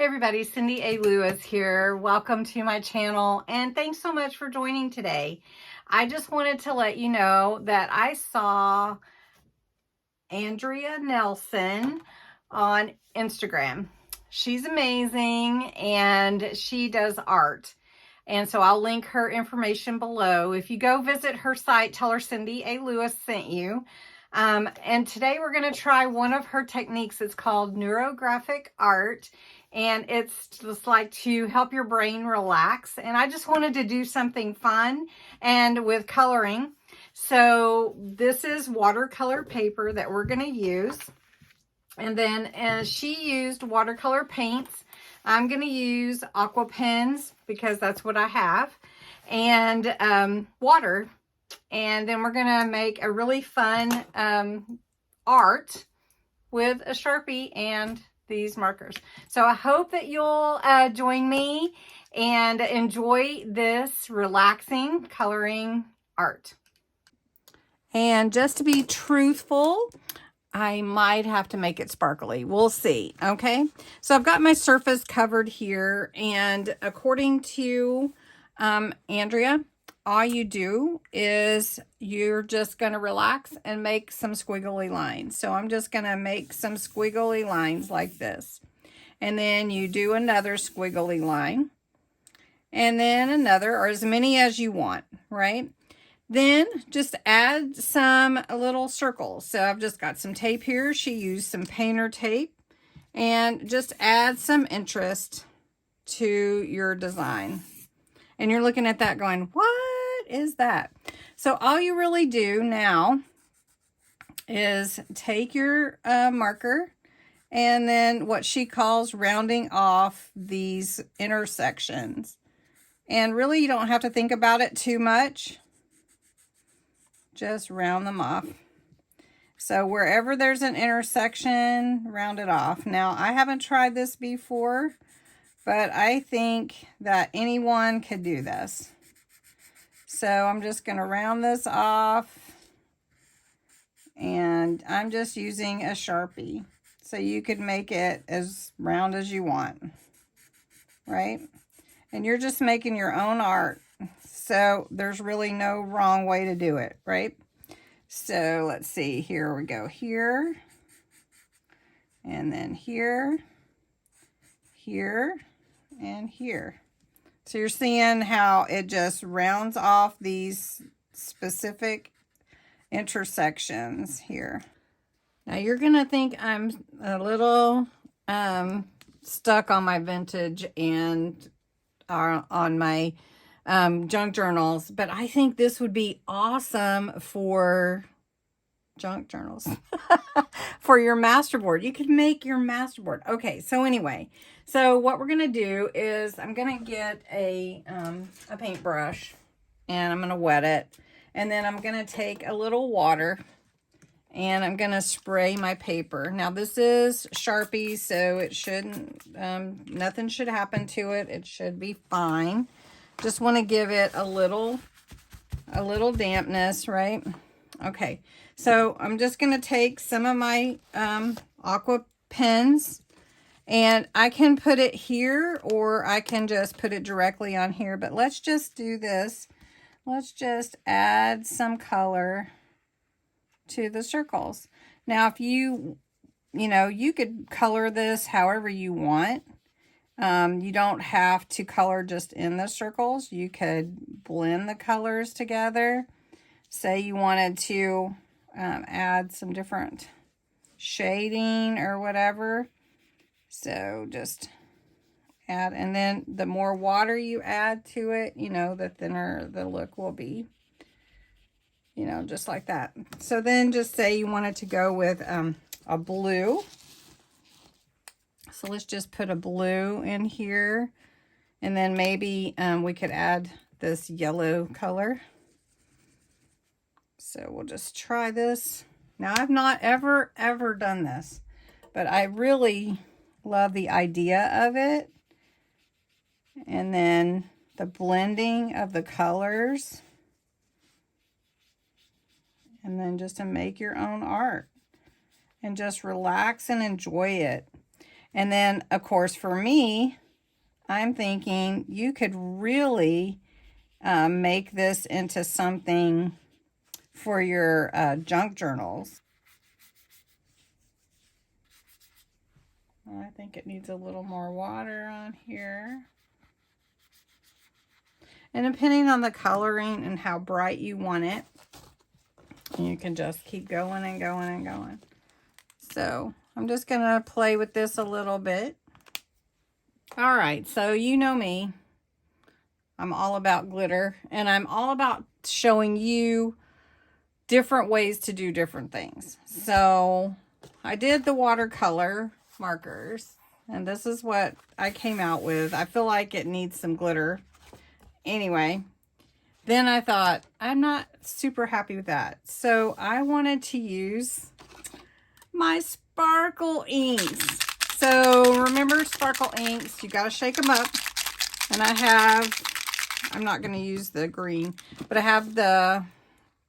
Hey everybody, Cindy A. Lewis here. Welcome to my channel and thanks so much for joining today. I just wanted to let you know that I saw Andrea Nelson on Instagram. She's amazing and she does art. And so I'll link her information below. If you go visit her site, tell her Cindy A. Lewis sent you. And today we're going to try one of her techniques. It's called Neurographic art. And it's just like to help your brain relax. And I just wanted to do something fun and with coloring. So this is watercolor paper that we're going to use. And then she used watercolor paints. I'm going to use Aqua pens because that's what I have. And water. And then we're going to make a really fun art with a Sharpie and these markers. So I hope that you'll join me and enjoy this relaxing coloring art. And just to be truthful, I might have to make it sparkly. We'll see. Okay. So I've got my surface covered here. And according to Andrea, all you do is you're just going to relax and make some squiggly lines. So I'm just going to make some squiggly lines like this. And then you do another squiggly line. And then another, or as many as you want, right? Then just add some little circles. So I've just got some tape here. She used some painter tape. And just add some interest to your design. And you're looking at that going, what is that? So all you really do now is take your marker and then what she calls rounding off these intersections. And really you don't have to think about it too much. Just round them off. So wherever there's an intersection, round it off. Now, I haven't tried this before, but I think that anyone could do this. So I'm just going to round this off. And I'm just using a Sharpie. So you could make it as round as you want. Right? And you're just making your own art. So there's really no wrong way to do it, right? So let's see, here we go, here, and then here, here, and here. So you're seeing how it just rounds off these specific intersections here. Now you're gonna think I'm a little stuck on my vintage and on my junk journals, but I think this would be awesome for junk journals. For your masterboard. You could make your masterboard. Okay, so anyway, so what we're gonna do is I'm gonna get a paintbrush and I'm gonna wet it, and then I'm gonna take a little water and I'm gonna spray my paper. Now this is Sharpie, so it shouldn't nothing should happen to it. It should be fine. Just want to give it a little dampness, right? Okay, so I'm just going to take some of my Aqua pens, and I can put it here or I can just put it directly on here, but let's just do this. Let's just add some color to the circles. Now, if you could color this however you want. You don't have to color just in the circles. You could blend the colors together. Say you wanted to add some different shading or whatever. So just add, and then the more water you add to it, the thinner the look will be. Just like that. So then just say you wanted to go with a blue. So let's just put a blue in here. And then maybe we could add this yellow color. So we'll just try this. Now I've not ever done this, but I really love the idea of it. And then the blending of the colors. And then just to make your own art. And just relax and enjoy it. And then, of course, for me, I'm thinking you could really make this into something for your junk journals. I think it needs a little more water on here. And depending on the coloring and how bright you want it, you can just keep going and going and going. So I'm just going to play with this a little bit. All right, so you know me. I'm all about glitter, and I'm all about showing you different ways to do different things. So I did the watercolor markers, and this is what I came out with. I feel like it needs some glitter. Anyway, then I thought, I'm not super happy with that. So I wanted to use my sparkle inks. So remember sparkle inks, you got to shake them up. And I'm not going to use the green, but I have the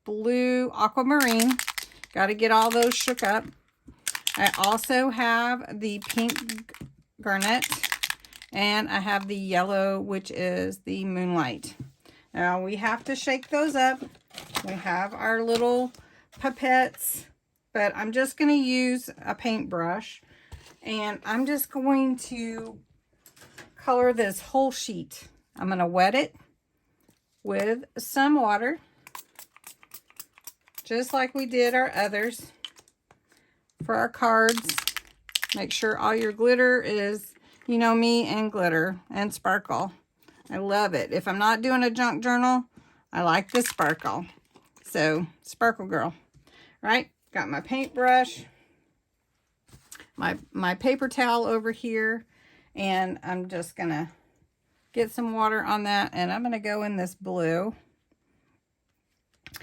blue aquamarine. Got to get all those shook up. I also have the pink garnet, and I have the yellow, which is the moonlight. Now we have to shake those up. We have our little pipettes, but I'm just going to use a paintbrush, and I'm just going to color this whole sheet. I'm going to wet it with some water, just like we did our others for our cards. Make sure all your glitter is, you know me, and glitter and sparkle. I love it. If I'm not doing a junk journal, I like the sparkle. So, sparkle girl. Right? Got my paintbrush, my paper towel over here, and I'm just going to get some water on that, and I'm going to go in this blue.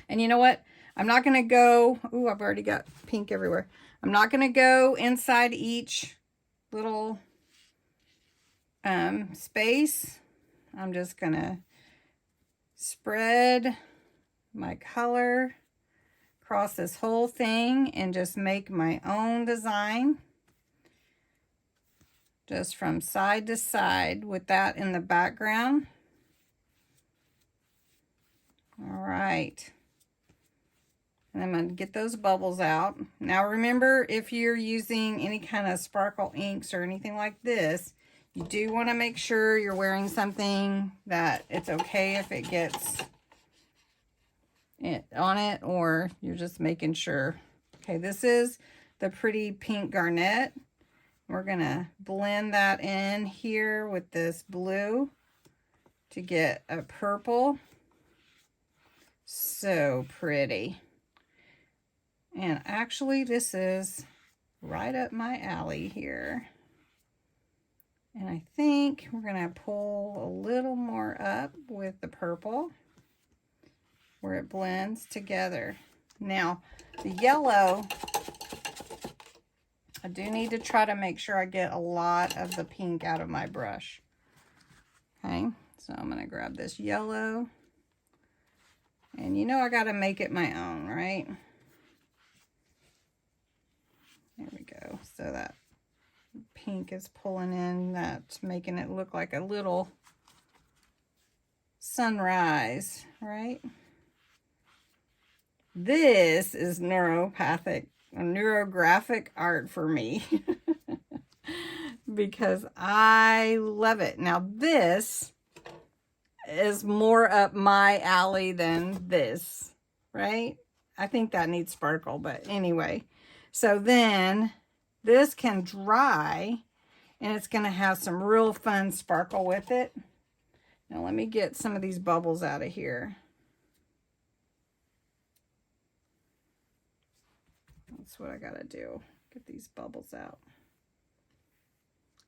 And you know what? I'm not going to go, ooh, I've already got pink everywhere. I'm not going to go inside each little space. I'm just going to spread my color across this whole thing and just make my own design. Just from side to side with that in the background. All right. And I'm going to get those bubbles out. Now remember, if you're using any kind of sparkle inks or anything like this, you do want to make sure you're wearing something that it's okay if it gets it on it, or you're just making sure. Okay, this is the pretty pink garnet. We're going to blend that in here with this blue to get a purple. So pretty. And actually, this is right up my alley here. And I think we're going to pull a little more up with the purple where it blends together. Now, the yellow, I do need to try to make sure I get a lot of the pink out of my brush. Okay, so I'm going to grab this yellow. And you know I got to make it my own, right? There we go. So that pink is pulling in, that's making it look like a little sunrise, right? This is neurographic art for me because I love it. Now this is more up my alley than this, right? I think that needs sparkle, but anyway. So then this can dry and it's going to have some real fun sparkle with it. Now let me get some of these bubbles out of here. That's what I got to do. Get these bubbles out.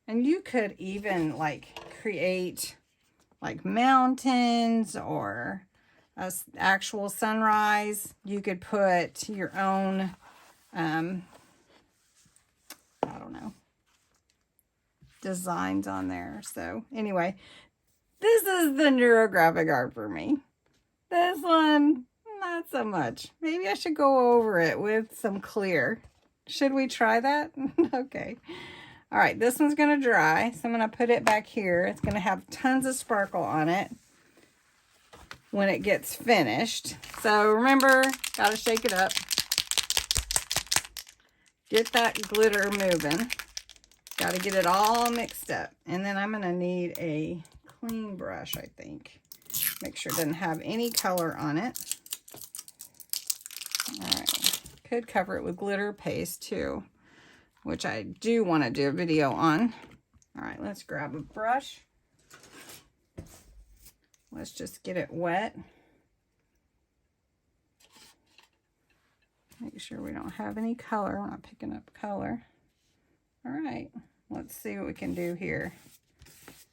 And you could even like create like mountains or a actual sunrise. You could put your own I don't know, designs on there. So anyway, this is the neurographic art for me. This one, not so much. Maybe I should go over it with some clear. Should we try that? Okay. All right, this one's going to dry, so I'm going to put it back here. It's going to have tons of sparkle on it when it gets finished. So remember, got to shake it up. Get that glitter moving. Got to get it all mixed up. And then I'm going to need a clean brush, I think. Make sure it doesn't have any color on it. All right. Could cover it with glitter paste too, which I do want to do a video on. All right, let's grab a brush. Let's just get it wet. Make sure we don't have any color. We're not picking up color. All right, let's see what we can do here.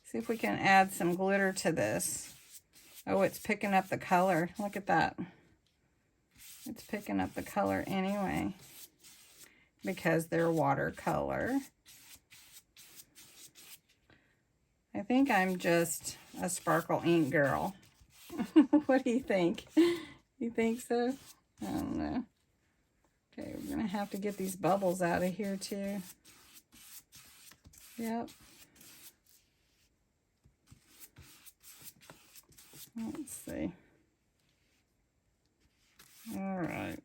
See if we can add some glitter to this. Oh, it's picking up the color. Look at that. It's picking up the color anyway, because they're watercolor. I think I'm just a sparkle ink girl. What do you think? You think so? I don't know. Okay, we're gonna have to get these bubbles out of here too. Yep. Let's see. All right.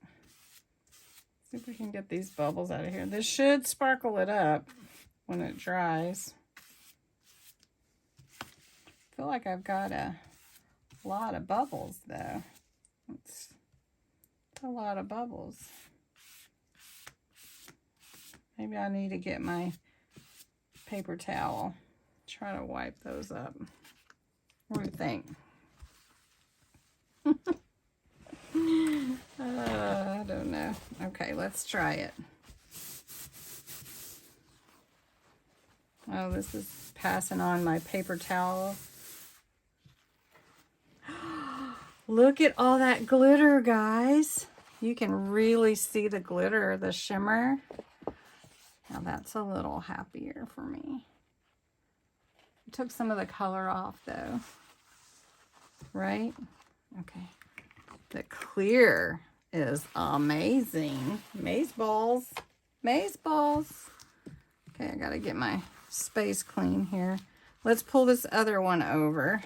See if we can get these bubbles out of here. This should sparkle it up when it dries. I feel like I've got a lot of bubbles though. It's a lot of bubbles. Maybe I need to get my paper towel. Try to wipe those up. What do you think? I don't know. Okay, let's try it. Oh, this is passing on my paper towel. Look at all that glitter, guys. You can really see the glitter, the shimmer. Now that's a little happier for me. I took some of the color off though. Right? Okay. The clear is amazing. Maze balls. Maze balls. Okay, I gotta get my space clean here. Let's pull this other one over.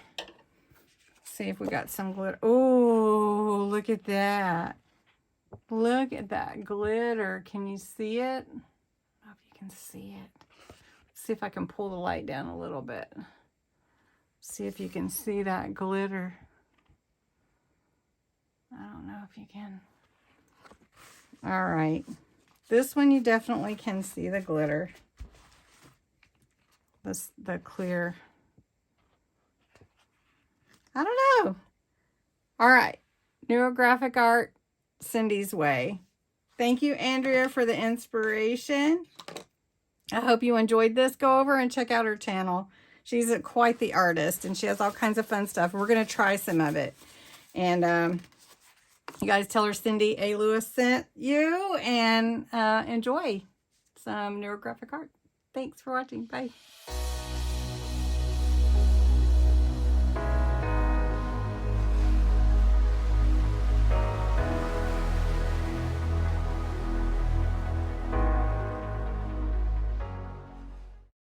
See if we got some glitter. Oh, look at that. Look at that glitter. Can you see it? I don't know if you can see it. Let's see if I can pull the light down a little bit. See if you can see that glitter. I don't know if you can. All right. This one you definitely can see the glitter. The clear. I don't know. All right. Neurographic art, Cindy's way. Thank you, Andrea, for the inspiration. I hope you enjoyed this. Go over and check out her channel. She's quite the artist, and she has all kinds of fun stuff. We're going to try some of it. And you guys tell her Cindy A. Lewis sent you, and enjoy some neurographic art. Thanks for watching. Bye.